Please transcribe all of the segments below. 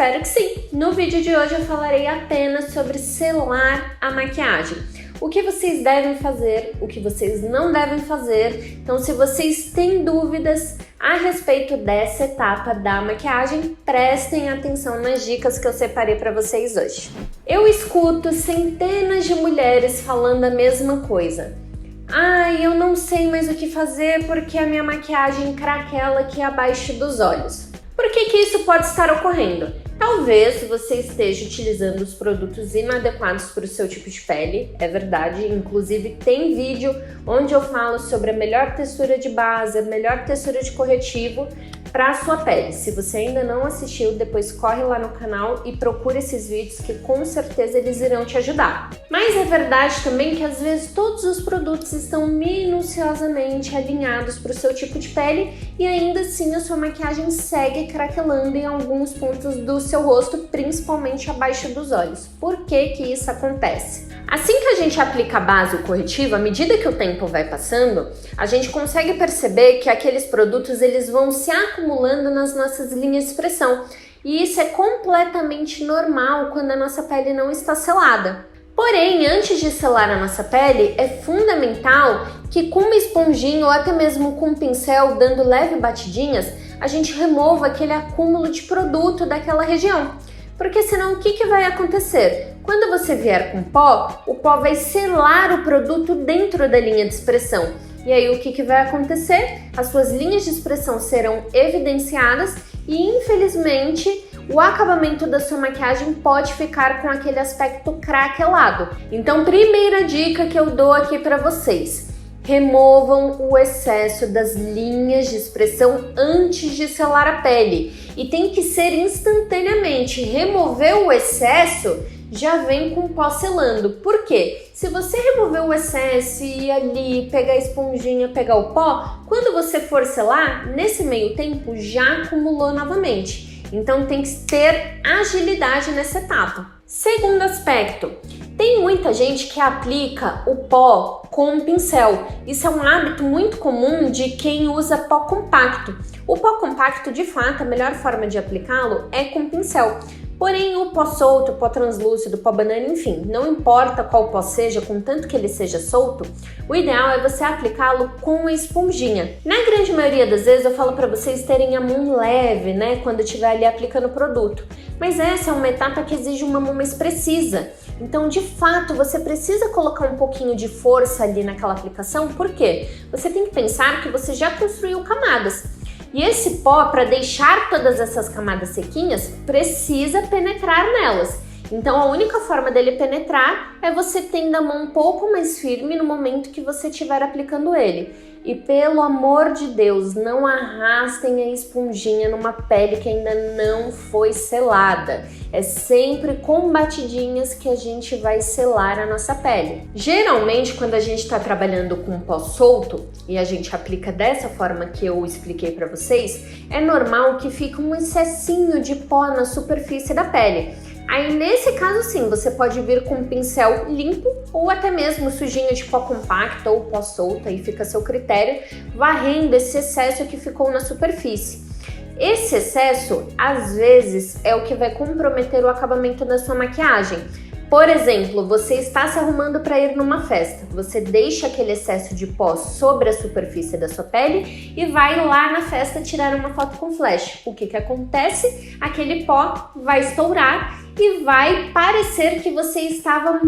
Espero que sim! No vídeo de hoje eu falarei apenas sobre selar a maquiagem. O que vocês devem fazer, o que vocês não devem fazer. Então, se vocês têm dúvidas a respeito dessa etapa da maquiagem, prestem atenção nas dicas que eu separei para vocês hoje. Eu escuto centenas de mulheres falando a mesma coisa. Ai, eu não sei mais o que fazer porque a minha maquiagem craquela aqui abaixo dos olhos. Por que isso pode estar ocorrendo? Talvez você esteja utilizando os produtos inadequados para o seu tipo de pele, é verdade. Inclusive tem vídeo onde eu falo sobre a melhor textura de base, a melhor textura de corretivo para a sua pele. Se você ainda não assistiu, depois corre lá no canal e procura esses vídeos que com certeza eles irão te ajudar. Mas é verdade também que às vezes todos os produtos estão minuciosamente alinhados para o seu tipo de pele e ainda assim a sua maquiagem segue craquelando em alguns pontos do seu rosto, principalmente abaixo dos olhos. Por que isso acontece? Assim que a gente aplica a base, o corretivo, à medida que o tempo vai passando, a gente consegue perceber que aqueles produtos eles vão se acumulando nas nossas linhas de expressão. E isso é completamente normal quando a nossa pele não está selada. Porém, antes de selar a nossa pele, é fundamental que com uma esponjinha ou até mesmo com um pincel, dando leve batidinhas, a gente remova aquele acúmulo de produto daquela região. Porque senão o que vai acontecer? Quando você vier com pó, o pó vai selar o produto dentro da linha de expressão. E aí o que vai acontecer? As suas linhas de expressão serão evidenciadas e infelizmente o acabamento da sua maquiagem pode ficar com aquele aspecto craquelado. Então, primeira dica que eu dou aqui para vocês: removam o excesso das linhas de expressão antes de selar a pele. E tem que ser instantaneamente. Remover o excesso já vem com pó selando. Por quê? Se você remover o excesso e ir ali, pegar a esponjinha, pegar o pó, quando você for selar, nesse meio tempo já acumulou novamente. Então tem que ter agilidade nessa etapa. Segundo aspecto, tem muita gente que aplica o pó com um pincel. Isso é um hábito muito comum de quem usa pó compacto. O pó compacto, de fato, a melhor forma de aplicá-lo é com pincel. Porém, o pó solto, o pó translúcido, o pó banana, enfim, não importa qual pó seja, contanto que ele seja solto, o ideal é você aplicá-lo com a esponjinha. Na grande maioria das vezes eu falo para vocês terem a mão leve, né, quando estiver ali aplicando o produto. Mas essa é uma etapa que exige uma mão mais precisa. Então, de fato, você precisa colocar um pouquinho de força ali naquela aplicação. Por quê? Você tem que pensar que você já construiu camadas. E esse pó, para deixar todas essas camadas sequinhas, precisa penetrar nelas. Então, a única forma dele penetrar é você tendo a mão um pouco mais firme no momento que você estiver aplicando ele. E pelo amor de Deus, não arrastem a esponjinha numa pele que ainda não foi selada. É sempre com batidinhas que a gente vai selar a nossa pele. Geralmente, quando a gente está trabalhando com pó solto e a gente aplica dessa forma que eu expliquei para vocês, é normal que fique um excessinho de pó na superfície da pele. Aí nesse caso sim, você pode vir com um pincel limpo ou até mesmo sujinho de pó compacto ou pó solto, aí fica a seu critério, varrendo esse excesso que ficou na superfície. Esse excesso, às vezes, é o que vai comprometer o acabamento da sua maquiagem. Por exemplo, você está se arrumando para ir numa festa, você deixa aquele excesso de pó sobre a superfície da sua pele e vai lá na festa tirar uma foto com flash. O que acontece? Aquele pó vai estourar e vai parecer que você estava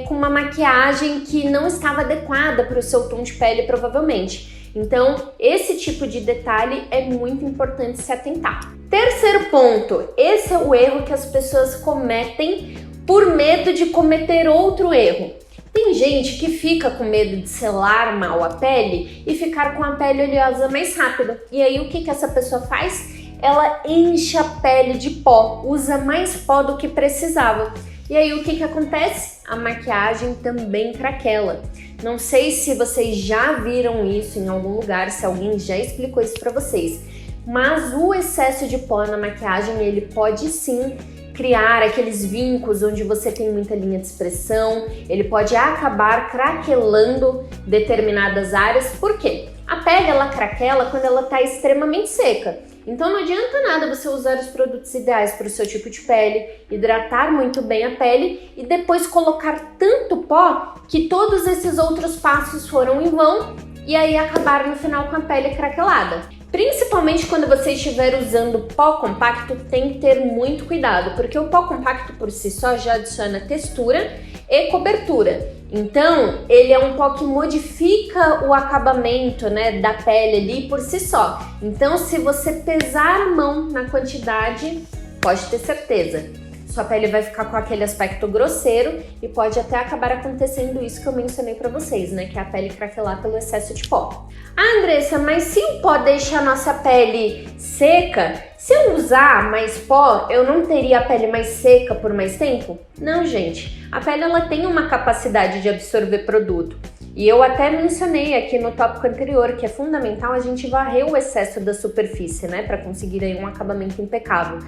com uma maquiagem que não estava adequada para o seu tom de pele, provavelmente. Então, esse tipo de detalhe é muito importante se atentar. Terceiro ponto, esse é o erro que as pessoas cometem por medo de cometer outro erro. Tem gente que fica com medo de selar mal a pele e ficar com a pele oleosa mais rápido. E aí o que essa pessoa faz? Ela enche a pele de pó, usa mais pó do que precisava. E aí o que acontece? A maquiagem também craquela. Não sei se vocês já viram isso em algum lugar, se alguém já explicou isso para vocês, mas o excesso de pó na maquiagem, ele pode sim criar aqueles vincos onde você tem muita linha de expressão, ele pode acabar craquelando determinadas áreas. Por quê? A pele ela craquela quando ela está extremamente seca. Então não adianta nada você usar os produtos ideais para o seu tipo de pele, hidratar muito bem a pele e depois colocar tanto pó que todos esses outros passos foram em vão e aí acabar no final com a pele craquelada. Principalmente quando você estiver usando pó compacto, tem que ter muito cuidado, porque o pó compacto por si só já adiciona textura e cobertura. Então, ele é um pó que modifica o acabamento, né, da pele ali por si só. Então, se você pesar a mão na quantidade, pode ter certeza, sua pele vai ficar com aquele aspecto grosseiro e pode até acabar acontecendo isso que eu mencionei pra vocês, né? Que é a pele craquelar pelo excesso de pó. Ah, Andressa, mas se o pó deixa a nossa pele seca, se eu usar mais pó, eu não teria a pele mais seca por mais tempo? Não, gente. A pele ela tem uma capacidade de absorver produto. E eu até mencionei aqui no tópico anterior que é fundamental a gente varrer o excesso da superfície, né, para conseguir aí um acabamento impecável.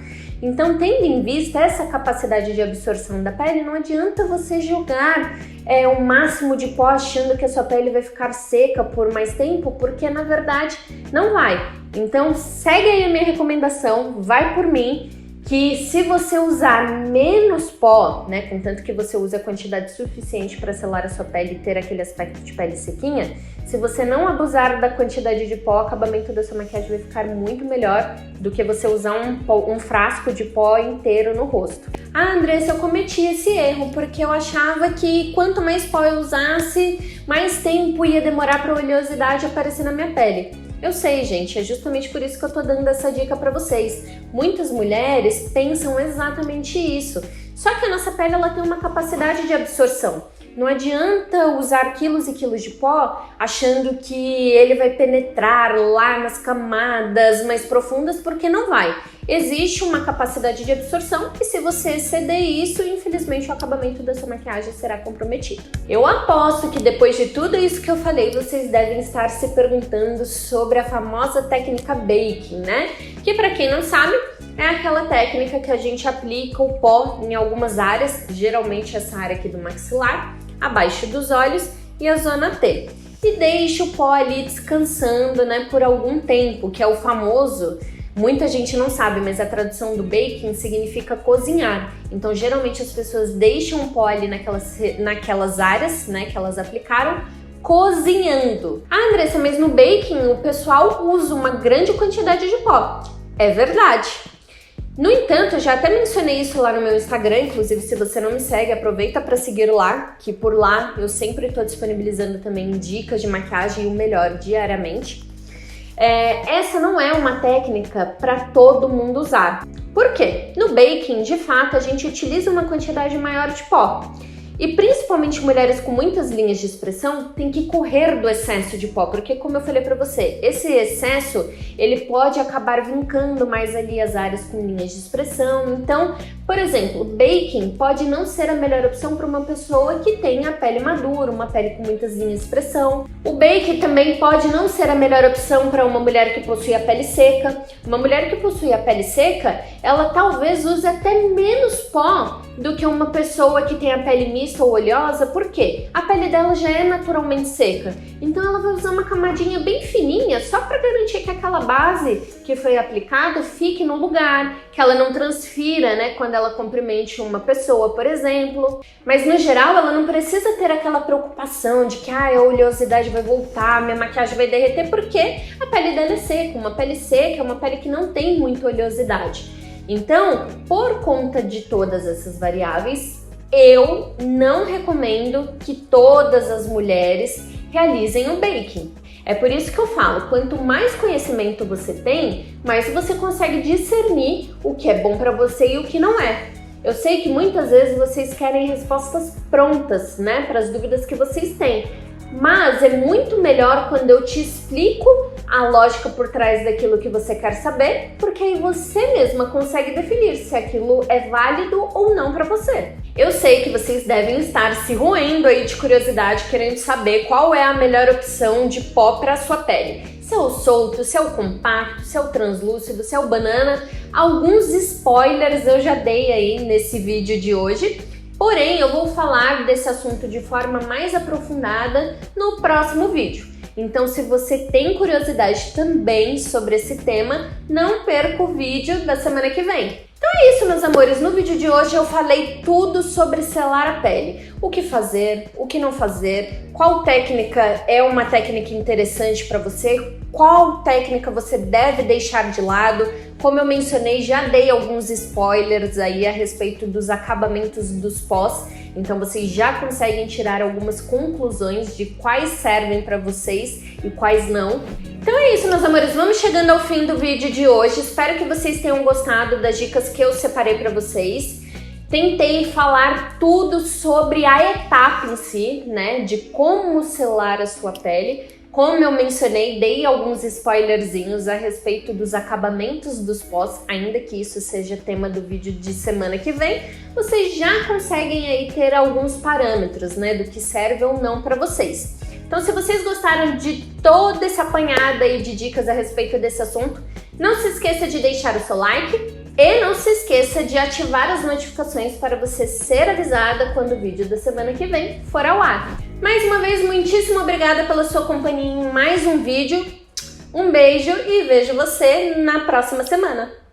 Então, tendo em vista essa capacidade de absorção da pele, não adianta você jogar o máximo de pó achando que a sua pele vai ficar seca por mais tempo, porque na verdade não vai. Então, segue aí a minha recomendação, vai por mim, que se você usar menos pó, né, contanto que você use a quantidade suficiente para selar a sua pele e ter aquele aspecto de pele sequinha, se você não abusar da quantidade de pó, o acabamento da sua maquiagem vai ficar muito melhor do que você usar um frasco de pó inteiro no rosto. Ah, Andressa, eu cometi esse erro porque eu achava que quanto mais pó eu usasse, mais tempo ia demorar para a oleosidade aparecer na minha pele. Eu sei, gente, é justamente por isso que eu tô dando essa dica pra vocês. Muitas mulheres pensam exatamente isso. Só que a nossa pele ela tem uma capacidade de absorção. Não adianta usar quilos e quilos de pó achando que ele vai penetrar lá nas camadas mais profundas, porque não vai. Existe uma capacidade de absorção e se você exceder isso, infelizmente o acabamento da sua maquiagem será comprometido. Eu aposto que depois de tudo isso que eu falei, vocês devem estar se perguntando sobre a famosa técnica baking, né? Que para quem não sabe, é aquela técnica que a gente aplica o pó em algumas áreas, geralmente essa área aqui do maxilar, abaixo dos olhos e a zona T. E deixa o pó ali descansando, né, por algum tempo, que é o famoso, muita gente não sabe, mas a tradução do baking significa cozinhar. Então, geralmente as pessoas deixam o pó ali naquelas áreas, né, que elas aplicaram, cozinhando. Ah, Andressa, mas no baking o pessoal usa uma grande quantidade de pó. É verdade. No entanto, eu já até mencionei isso lá no meu Instagram, inclusive se você não me segue, aproveita para seguir lá, que por lá eu sempre estou disponibilizando também dicas de maquiagem e o melhor diariamente. Essa não é uma técnica para todo mundo usar. Por quê? No baking, de fato, a gente utiliza uma quantidade maior de pó. E principalmente mulheres com muitas linhas de expressão têm que correr do excesso de pó, porque como eu falei pra você, esse excesso ele pode acabar vincando mais ali as áreas com linhas de expressão. Então, por exemplo, baking pode não ser a melhor opção para uma pessoa que tem a pele madura, uma pele com muitas linhas de expressão. O baking também pode não ser a melhor opção para uma mulher que possui a pele seca. Uma mulher que possui a pele seca, ela talvez use até menos pó do que uma pessoa que tem a pele mista ou oleosa, porque a pele dela já é naturalmente seca. Então ela vai usar uma camadinha bem fininha só para garantir que aquela base que foi aplicada fique no lugar, que ela não transfira, né, quando ela cumprimente uma pessoa, por exemplo. Mas no geral ela não precisa ter aquela preocupação de que a oleosidade vai voltar, minha maquiagem vai derreter, porque a pele dela é seca. Uma pele seca é uma pele que não tem muita oleosidade. Então, por conta de todas essas variáveis, eu não recomendo que todas as mulheres realizem o baking. É por isso que eu falo, quanto mais conhecimento você tem, mais você consegue discernir o que é bom para você e o que não é. Eu sei que muitas vezes vocês querem respostas prontas, né, para as dúvidas que vocês têm. Mas é muito melhor quando eu te explico a lógica por trás daquilo que você quer saber, porque aí você mesma consegue definir se aquilo é válido ou não para você. Eu sei que vocês devem estar se roendo aí de curiosidade, querendo saber qual é a melhor opção de pó para a sua pele. Se é o solto, se é o compacto, se é o translúcido, se é o banana. Alguns spoilers eu já dei aí nesse vídeo de hoje. Porém, eu vou falar desse assunto de forma mais aprofundada no próximo vídeo. Então, se você tem curiosidade também sobre esse tema, não perca o vídeo da semana que vem. Então é isso, meus amores. No vídeo de hoje eu falei tudo sobre selar a pele. O que fazer, o que não fazer, qual técnica é uma técnica interessante para você, qual técnica você deve deixar de lado. Como eu mencionei, já dei alguns spoilers aí a respeito dos acabamentos dos pós, então vocês já conseguem tirar algumas conclusões de quais servem para vocês e quais não. Então é isso, meus amores, vamos chegando ao fim do vídeo de hoje. Espero que vocês tenham gostado das dicas que eu separei para vocês. Tentei falar tudo sobre a etapa em si, né, de como selar a sua pele. Como eu mencionei, dei alguns spoilerzinhos a respeito dos acabamentos dos pós, ainda que isso seja tema do vídeo de semana que vem, vocês já conseguem aí ter alguns parâmetros, né, do que serve ou não para vocês. Então, se vocês gostaram de toda essa apanhada aí de dicas a respeito desse assunto, não se esqueça de deixar o seu like e não se esqueça de ativar as notificações para você ser avisada quando o vídeo da semana que vem for ao ar. Mais uma vez, muitíssimo obrigada pela sua companhia em mais um vídeo. Um beijo e vejo você na próxima semana.